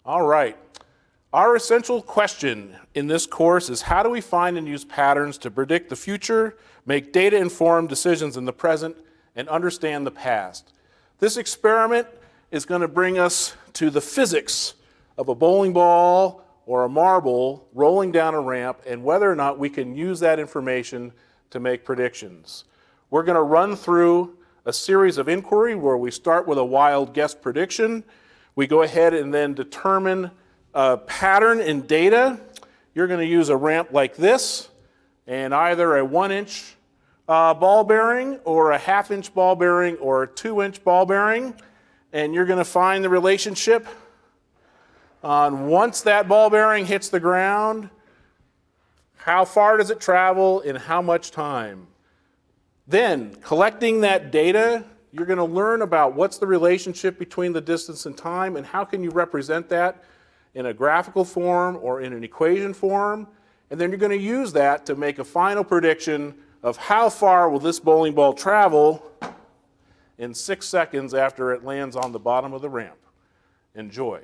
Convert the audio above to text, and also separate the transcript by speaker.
Speaker 1: All right. Our essential question in this course is how do we find and use patterns to predict the future, make data-informed decisions in the present, and understand the past? This experiment is going to bring us to the physics of a bowling ball or a marble rolling down a ramp and whether or not we can use that information to make predictions. We're going to run through a series of inquiry where we start with a wild guess prediction. We go ahead and then determine a pattern in data. You're going to use a ramp like this and either a 1-inch ball bearing or a 1/2-inch ball bearing or a 2-inch ball bearing, and you're going to find the relationship on once that ball bearing hits the ground, how far does it travel in how much time. Then, collecting that data, you're going to learn about what's the relationship between the distance and time and how can you represent that in a graphical form or in an equation form. And then you're going to use that to make a final prediction of how far will this bowling ball travel in 6 seconds after it lands on the bottom of the ramp. Enjoy.